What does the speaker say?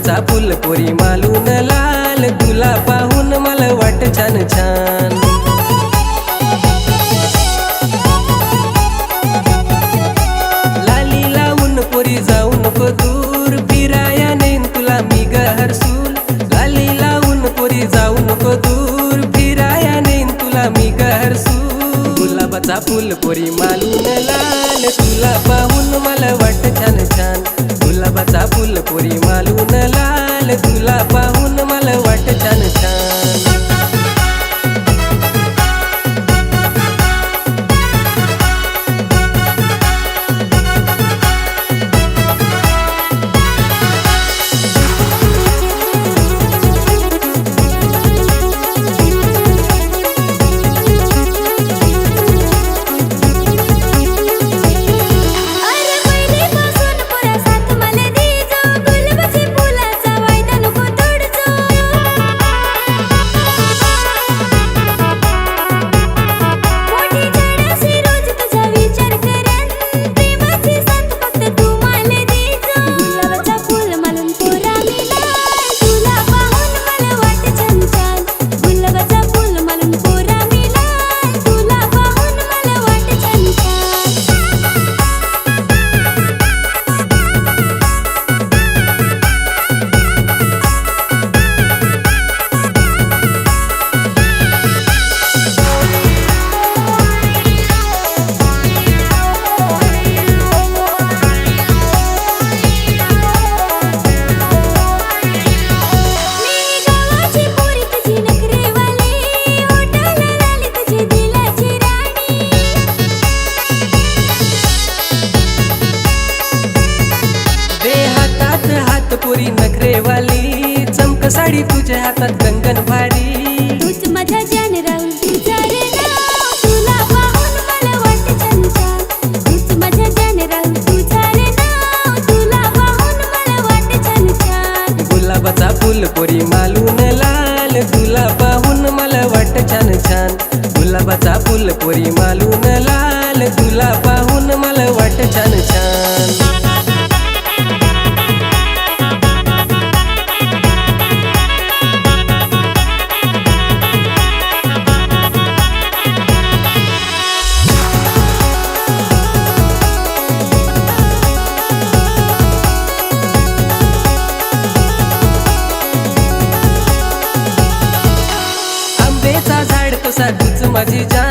गुलाबाचा फुल पोरी मालून लाल, तुला पाहून मला वाट छान छान। लाली लावून पोरी जाऊ नको दूर, फिराया नेन तुला मी गहरसूल। लाली लावून पोरी जाऊ नको दूर, फिराया नेन तुला मी गहरसूल। गुलाबाचा फुल पोरी मालून लाल, तुला पाहून मला वाट छान छान। गुलाबाचा फुल पोरी मालून लाल, तुला पाहून मला वाट छान छान। पोरी नखरेवाली, चमक साडी तुझ्या हातात कंगन भारी। तूच माझ्या जान राहून तुझा रे नाव, तुला पाहून मला वाट छान छान। तूच माझ्या जान राहून तुझा रे नाव, तुला पाहून मला वाट छान छान। गुलाबाचा फुल पोरी मालून लाल, तुला पाहून मला वाट छान छान। गुलाबाचा फुल पोरी मालून लाल, तुला पाहून मला वाट छान छान। झाड तसा तूच माझी जान,